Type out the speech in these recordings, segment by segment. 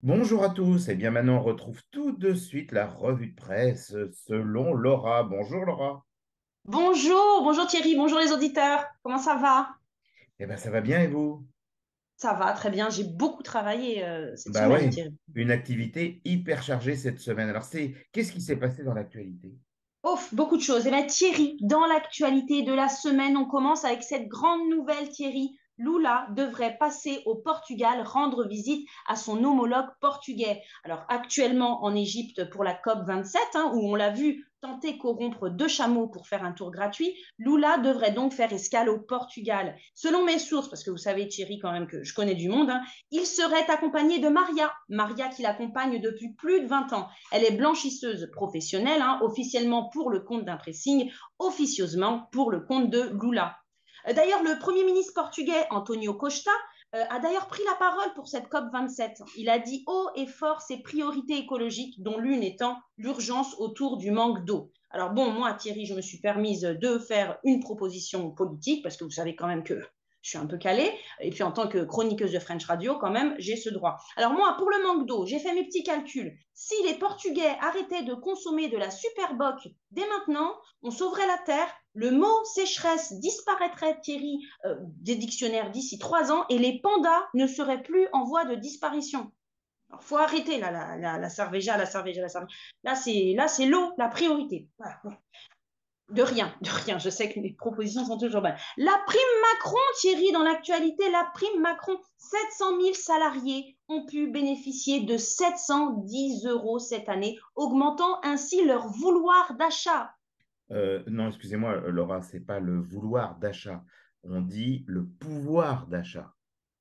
Bonjour à tous, et bien maintenant on retrouve tout de suite la revue de presse selon Laura. Bonjour Laura. Bonjour, bonjour Thierry, bonjour les auditeurs. Comment ça va? Eh bien ça va bien et vous? Ça va, très bien. J'ai beaucoup travaillé cette Bah semaine, ouais, Thierry. une activité hyper chargée cette semaine. Alors qu'est-ce qui s'est passé dans l'actualité? Ouf, beaucoup de choses. Eh bien, Thierry, dans l'actualité de la semaine, on commence avec cette grande nouvelle, Thierry. Lula devrait passer au Portugal, rendre visite à son homologue portugais. Alors, actuellement en Égypte pour la COP 27, où on l'a vu tenter corrompre deux chameaux pour faire un tour gratuit, Lula devrait donc faire escale au Portugal. Selon mes sources, parce que vous savez, Thierry, quand même que je connais du monde, il serait accompagné de Maria. Maria qui l'accompagne depuis plus de 20 ans. Elle est blanchisseuse professionnelle, officiellement pour le compte d'un pressing, officieusement pour le compte de Lula. D'ailleurs, le Premier ministre portugais, Antonio Costa, a d'ailleurs pris la parole pour cette COP 27. Il a dit haut et fort ses priorités écologiques, dont l'une étant l'urgence autour du manque d'eau. Alors bon, moi, Thierry, je me suis permise de faire une proposition politique, parce que vous savez quand même que je suis un peu calée, et puis en tant que chroniqueuse de French Radio, quand même, j'ai ce droit. Alors moi, pour le manque d'eau, j'ai fait mes petits calculs. Si les Portugais arrêtaient de consommer de la Superboc dès maintenant, on sauverait la Terre, le mot sécheresse disparaîtrait, Thierry, des dictionnaires d'ici 3 ans et les pandas ne seraient plus en voie de disparition. Il faut arrêter là, la cervéja, la cervéja, la cervéja. Là, c'est l'eau, la priorité. Voilà. De rien, de rien. Je sais que mes propositions sont toujours bonnes. La prime Macron, Thierry, dans l'actualité, la prime Macron, 700 000 salariés ont pu bénéficier de 710 euros cette année, augmentant ainsi leur vouloir d'achat. Non, excusez-moi Laura, c'est pas le vouloir d'achat, on dit le pouvoir d'achat.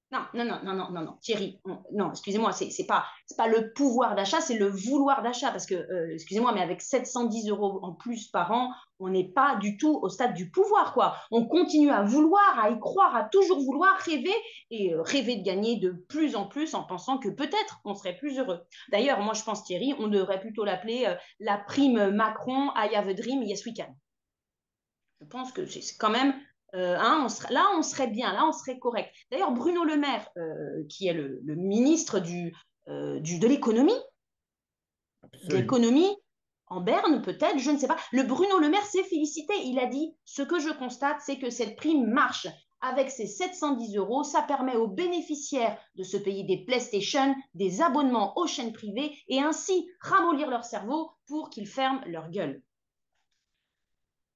Non, non, non, non, non, non, non, Thierry, non, excusez-moi, c'est pas le pouvoir d'achat, c'est le vouloir d'achat, parce que, excusez-moi, mais avec 710 euros en plus par an, on n'est pas du tout au stade du pouvoir, quoi. On continue à vouloir, à y croire, à toujours vouloir rêver, et rêver de gagner de plus en plus en pensant que peut-être on serait plus heureux. D'ailleurs, moi, je pense, Thierry, on devrait plutôt l'appeler la prime Macron I have a dream, yes we can. Je pense que c'est quand même, là, on serait bien, là, on serait correct. D'ailleurs, Bruno Le Maire, qui est le ministre de Absolument. l'économie en berne, peut-être, je ne sais pas. Le Bruno Le Maire s'est félicité. Il a dit, ce que je constate, c'est que cette prime marche. Avec ces 710 euros, ça permet aux bénéficiaires de se payer des PlayStation, des abonnements aux chaînes privées et ainsi ramollir leur cerveau pour qu'ils ferment leur gueule.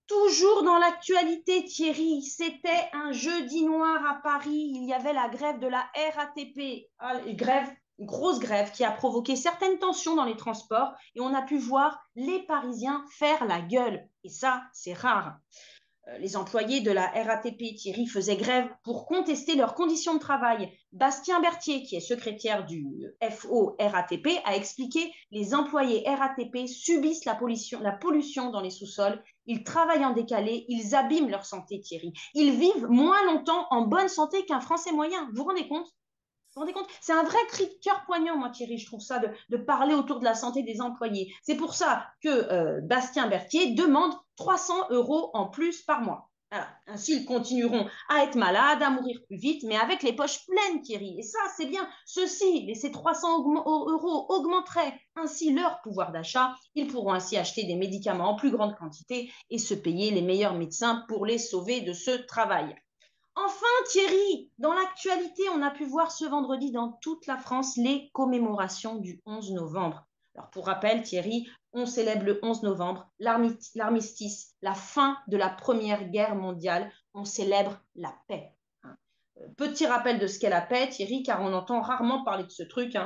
Toujours dans l'actualité, Thierry, c'était un jeudi noir à Paris. Il y avait la grève de la RATP, une grosse grève qui a provoqué certaines tensions dans les transports et on a pu voir les Parisiens faire la gueule. Et ça, c'est rare. Les employés de la RATP, Thierry, faisaient grève pour contester leurs conditions de travail. Bastien Berthier, qui est secrétaire du FO RATP, a expliqué les employés RATP subissent la pollution dans les sous-sols, ils travaillent en décalé, ils abîment leur santé, Thierry. Ils vivent moins longtemps en bonne santé qu'un Français moyen. Vous vous rendez compte? Vous vous rendez compte? C'est un vrai cri de cœur poignant, moi, Thierry, je trouve ça, de parler autour de la santé des employés. C'est pour ça que Bastien Berthier demande 300 euros en plus par mois. Voilà. Ainsi, ils continueront à être malades, à mourir plus vite, mais avec les poches pleines, Thierry. Et ça, c'est bien. Ces 300 euros augmenteraient ainsi leur pouvoir d'achat. Ils pourront ainsi acheter des médicaments en plus grande quantité et se payer les meilleurs médecins pour les sauver de ce travail. Enfin, Thierry, dans l'actualité, on a pu voir ce vendredi dans toute la France les commémorations du 11 novembre. Alors, pour rappel, Thierry, on célèbre le 11 novembre l'armistice, la fin de la Première Guerre mondiale. On célèbre la paix. Petit rappel de ce qu'est la paix, Thierry, car on entend rarement parler de ce truc.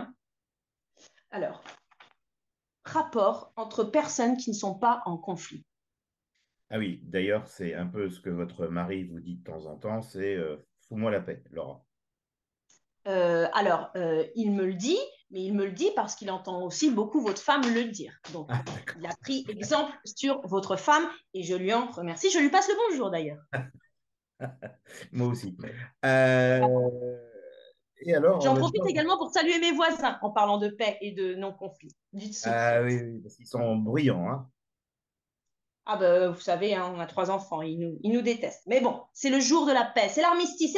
Alors, rapport entre personnes qui ne sont pas en conflit. Ah oui, d'ailleurs, c'est un peu ce que votre mari vous dit de temps en temps, c'est fous-moi la paix, Laura. Il me le dit, mais il me le dit parce qu'il entend aussi beaucoup votre femme le dire. Donc, Ah, il a d'accord. pris exemple sur votre femme et je lui en remercie. Je lui passe le bonjour d'ailleurs. Moi aussi. Euh, et alors, J'en profite également pour saluer mes voisins en parlant de paix et de non-conflit. Du dessous. ah oui, oui, parce qu'ils sont bruyants, hein. Ah ben, vous savez, hein, on a 3 enfants, ils nous détestent. Mais bon, c'est le jour de la paix, c'est l'armistice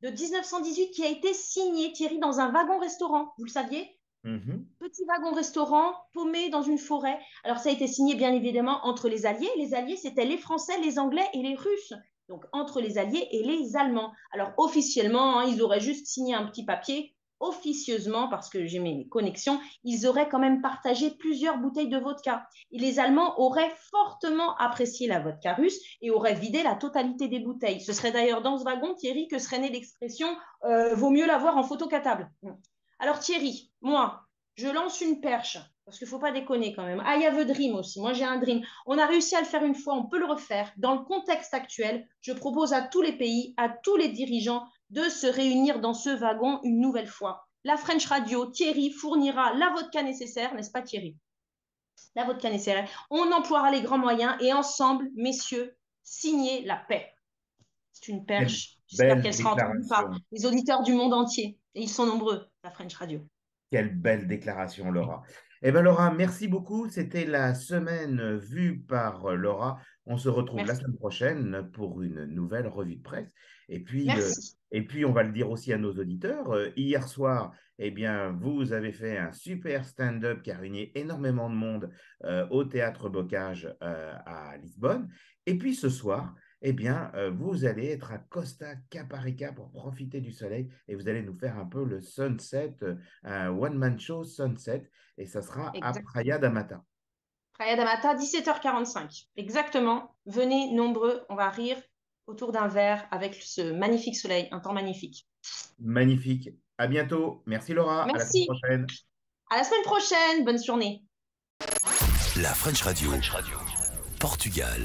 de 1918 qui a été signé, Thierry, dans un wagon-restaurant. Vous le saviez? Mhm. Petit wagon-restaurant paumé dans une forêt. Alors ça a été signé bien évidemment entre les Alliés. Les Alliés, c'était les Français, les Anglais et les Russes. Donc entre les Alliés et les Allemands. Alors officiellement, hein, ils auraient juste signé un petit papier. Officieusement, parce que j'ai mes connexions, ils auraient quand même partagé plusieurs bouteilles de vodka. Et les Allemands auraient fortement apprécié la vodka russe et auraient vidé la totalité des bouteilles. Ce serait d'ailleurs dans ce wagon, Thierry, que serait née l'expression vaut mieux l'avoir en photocatable. Alors Thierry, moi, je lance une perche, parce qu'il ne faut pas déconner quand même. I have a dream aussi. Moi, j'ai un dream. On a réussi à le faire une fois, on peut le refaire. Dans le contexte actuel, je propose à tous les pays, à tous les dirigeants, de se réunir dans ce wagon une nouvelle fois. La French Radio, Thierry, fournira la vodka nécessaire, n'est-ce pas Thierry? La vodka nécessaire. On emploiera les grands moyens et ensemble, messieurs, signer la paix. C'est une Quelle perche. J'espère belle qu'elle sera entendue par déclaration. les auditeurs du monde entier. Et ils sont nombreux, la French Radio. Quelle belle déclaration, Laura. Eh bien, Laura, merci beaucoup. C'était la semaine vue par Laura. On se retrouve la Merci. semaine prochaine pour une nouvelle revue de presse. Et puis, euh, Merci. et puis on va le dire aussi à nos auditeurs. Hier soir, eh bien, vous avez fait un super stand-up qui a réuni énormément de monde au Théâtre Bocage à Lisbonne. Et puis ce soir, eh bien, vous allez être à Costa Caparica pour profiter du soleil et vous allez nous faire un peu le sunset, un one-man show sunset, et ça sera à Praia Exactement. da Mata. Praia da Mata, 17h45. Exactement. Venez nombreux, on va rire autour d'un verre avec ce magnifique soleil, un temps magnifique. Magnifique. À bientôt. Merci Laura. À la semaine Merci. prochaine. À la semaine prochaine. Bonne journée. La French Radio. Portugal.